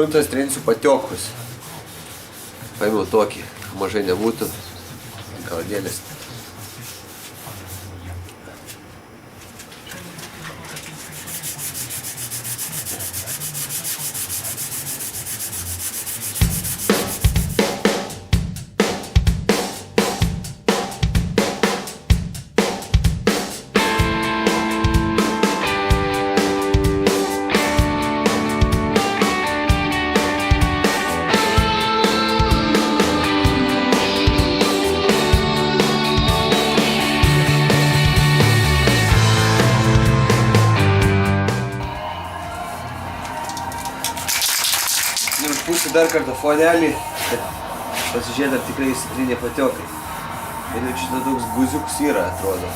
gruntas trinsiu patiokus. Paėmiau tokį, mažai nebūtų. Galadėlės. Ir užpūsiu dar kartą fonelį, kad pasižiūrėt, ar tikrai įsitrynė patiokai. Ir jau šitą toks guziuks yra, atrodo.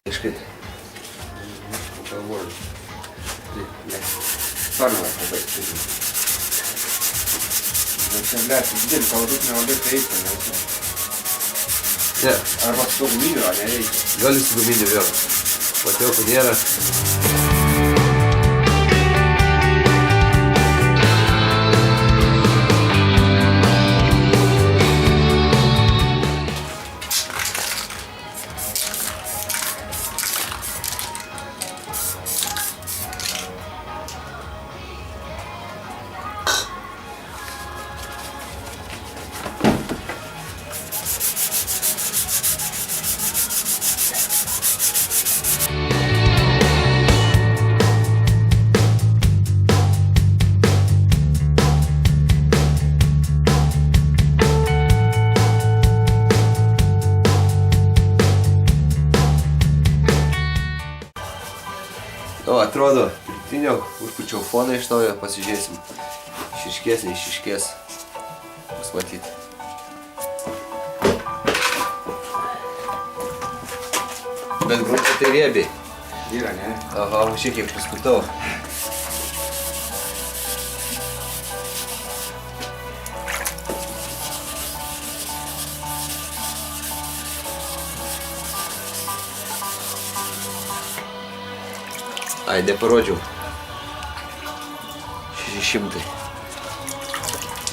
Kažkaip. Galvoju. Ne. Parnavai, pabaigti. Čia, blėt, didelį pavaduką nelabai reikia, nežinau. Ne. Arba su guminiu, ar nereikia? Gali su guminiu vėl. Patiokų nėra. O, atrodo, pritiniau, užpučiau foną iš naujo, pasižiūrėsim. Išryškės, neišryškės. Bus matyti. Bet gruntai tai riebiai. Yra, ne? Aha, šiek kiek paskutau. Ai, neparodžiau. 600.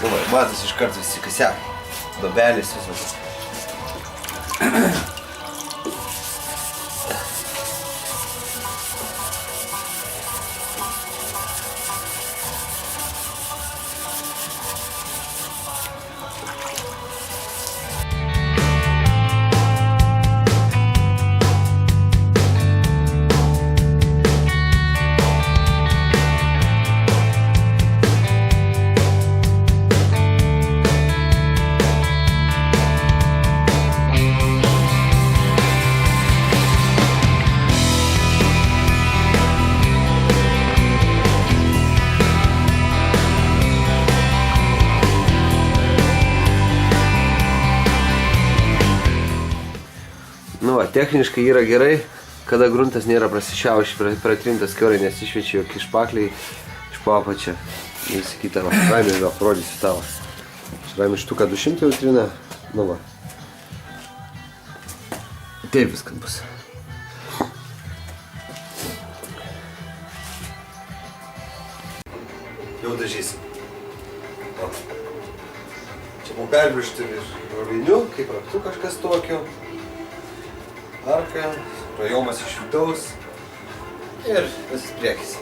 Galvoju, matas iš karto įsikasiak. Dobelis visos. Nu va, techniškai yra gerai, kada gruntas nėra pratrintas kiaurai, nes išvečia jokį špakliai iš po apačią. Visi kitą, va, Raimį gal parodysiu tavo. Raimį štuką 200 jau trina, nu va. Taip viskas bus. Jau dažysim. Čia buvo perbrėžti ir roviniu, kaip raktu kažkas tokio. Arka, rajomas iš vidaus ir visas priekis.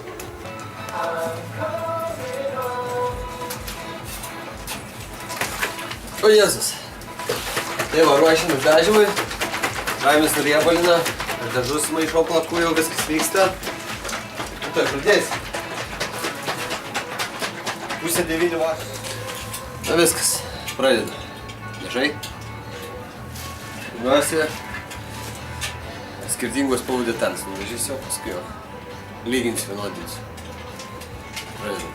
O Jėzus. Tai va, ruošiam išdažymui. Raimis nuriebalina, aš dažus maišau plaku, jau viskas vyksta. Tu tai pradėsi. 8:30 vakaro. Na viskas, pradeda. Dažai. Pirmiausia, skirtingos spalvų detalės nudažysiu, paskui jau lyginsiu, vienodinsiu. Pradedam.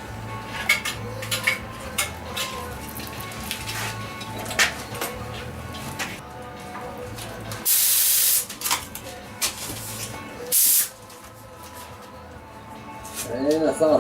Eina savo.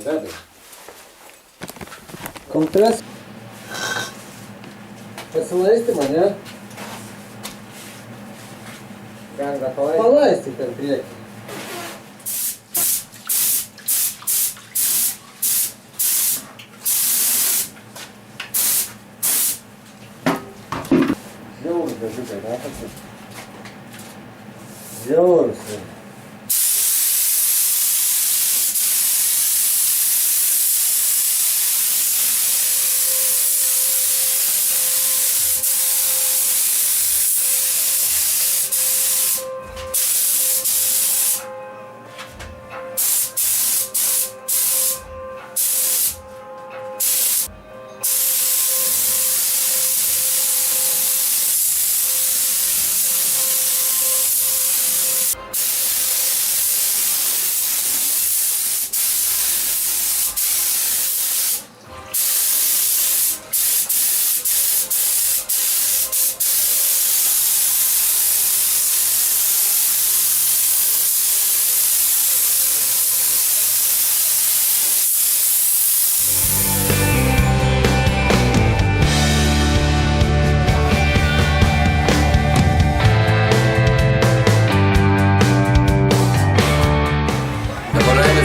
Vedai. Kompresas. Pasilaistymą, ne? Galima palaistyk ten priekį. Žiaurus dažiukai, ne? Žiaurus.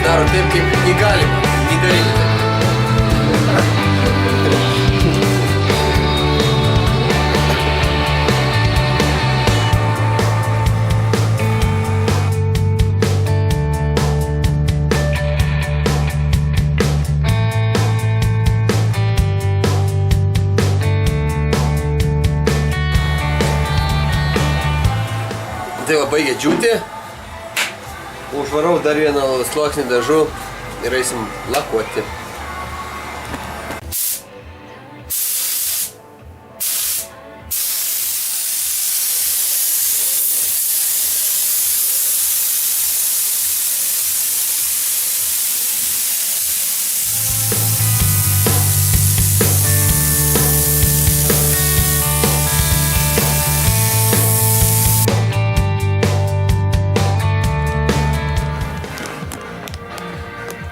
Daro taip, kaip negalima, nedaryti. Tai va baigė džiūti. Užvarau dar vieną sluoksnį dažų ir eisim lakuoti.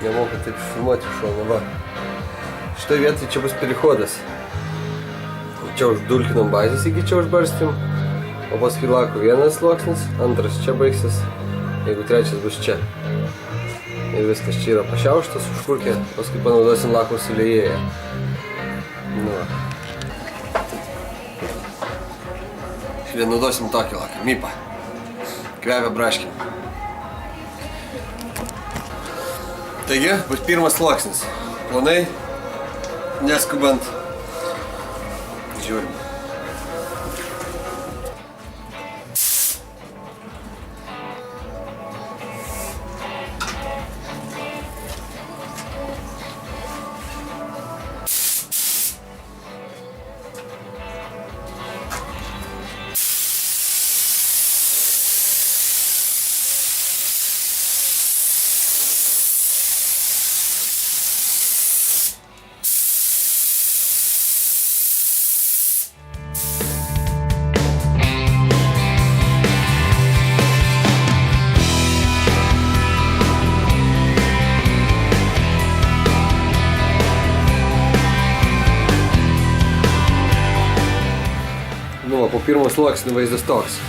Nemoku taip filmuoti iš šono, va. Šitoj vietoj čia bus perichodas. Čia uždulkinom bazės, iki čia užbarstym. O paskui lako vienas sluoksnis, antras čia baigsis, jeigu trečias bus čia. Ir viskas čia yra pašiauštas, užkurkė, paskui panaudosim lako suliejėją. Nu. Šiandien naudosim tokį laką, mypą. Kvepia braškį. Taigi, bus pirmas sluoksnis. Plonai, neskubant. Žiūrim. Nu, po pirmo sluoksnio vaizdas toks.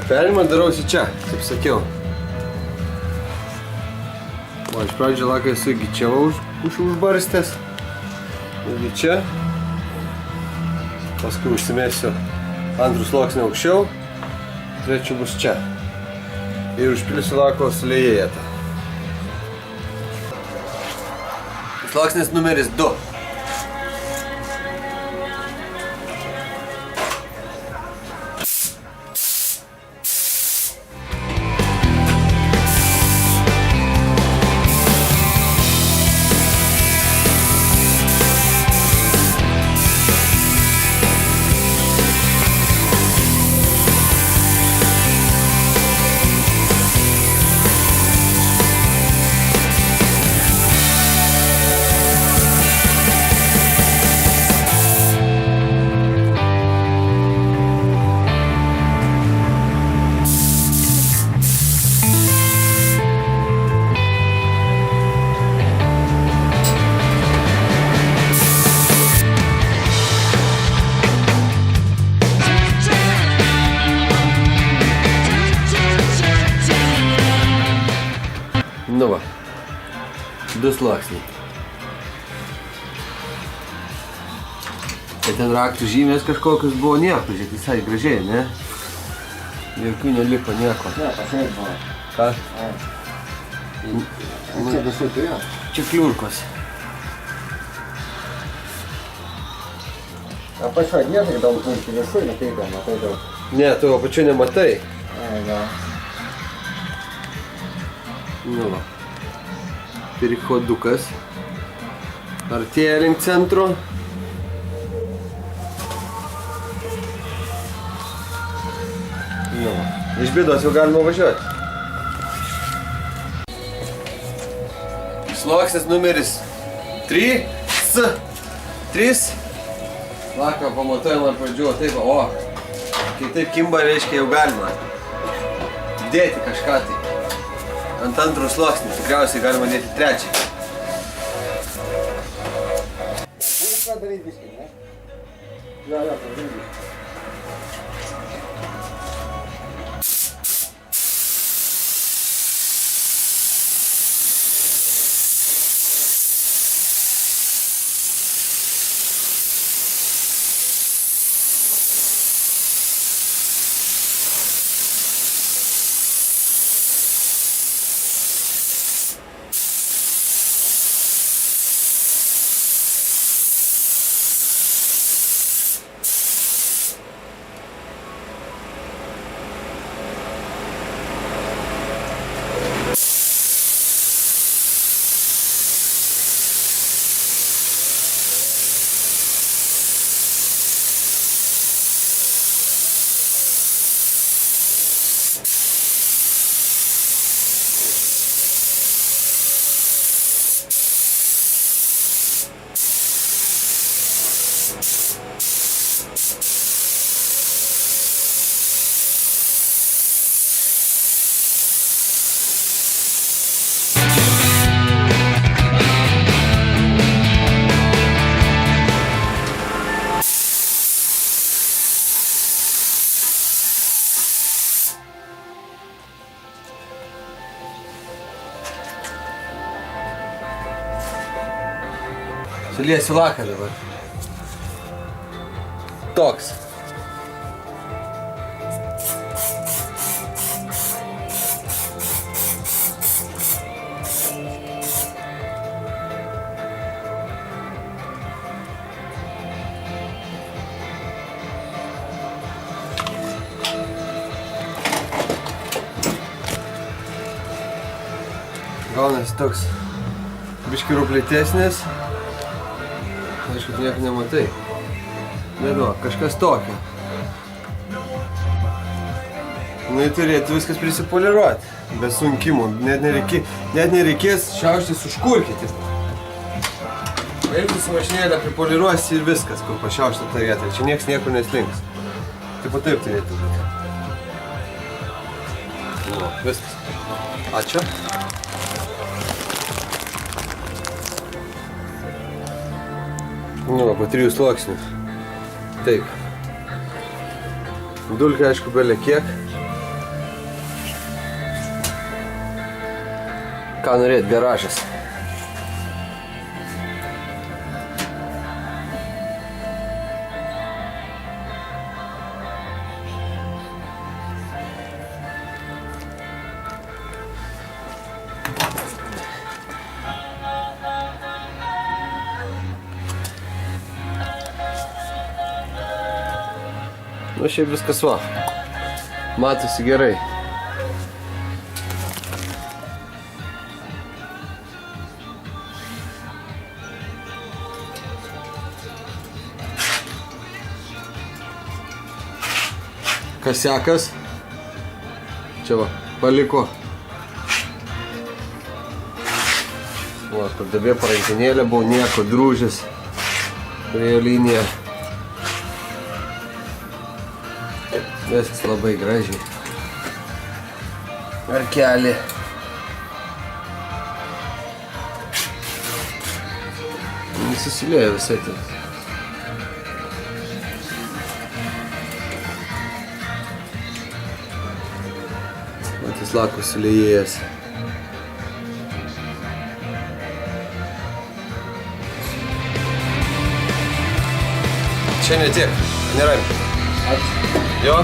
Perimą darausi čia, kaip sakiau. O iš pradžio laką esu iki čia užbarstęs. Irgi čia. Paskui užsimesiu antrų sluoksnį aukščiau. Trečių bus čia. Ir užpilsiu lako suliejėtą. Sluoksnis numeris 2. Nu va. 2 sluoksniai. Tai ten raktų žymės kažkokius buvo nieko, žiūrėk, visai gražiai, ne? Jokių neliko nieko. Ne, pašaip buvo. Ką? Čia visų turėjo. Čia kliurkos. Apačioje nėra daug turkų viršų, matai daug, matai daug. Ne, tu apačiu nematai. Gal. Nu va. Perichodukas. Artėja link centro. Nu va. Iš bėdos jau galima važiuoti. Sluoksnis numeris 3. 3. Laką pamatuojam ant pradžių, taip, o. Kai taip kimba, reiškia, jau galima dėti kažką tai. Ant antro sluoksnį, tikriausiai galima dėti 3. Ką daryti biškai, ne? Jo, padaryti. Suliesiu laką dabar. Toks. Gaunasi toks biškį ruplėtesnis. Aišku, tu nieko nematai. Bet va, kažkas tokio. Nu, turėtų viskas prisipoliruoti. Be sunkimų. Net nereikės šiauštis užkurkyti. Paimti su mašinėlę, pripoliruosi ir viskas, kur pašiaušti tą vietą. Čia nieks niekur neslinks. Taip pat taip turėtų būti. Nu, viskas. Ačiū. Nu, po 3 sluoksnių. Taip. Dulkė, aišku, belė kiek. Ką norėt, garažas. Nu, šiaip viskas va. Matosi gerai. Kasiakas. Čia va, paliko. Va, kur dabė parankinėlė buvo, nieko drūžęs. Turėjo liniją. Viskas labai gražiai. Arkelė. Susilieja visai ten. Matis lakas suliejęs. Šiandien tiek. Nėra. Ačiū. Jo?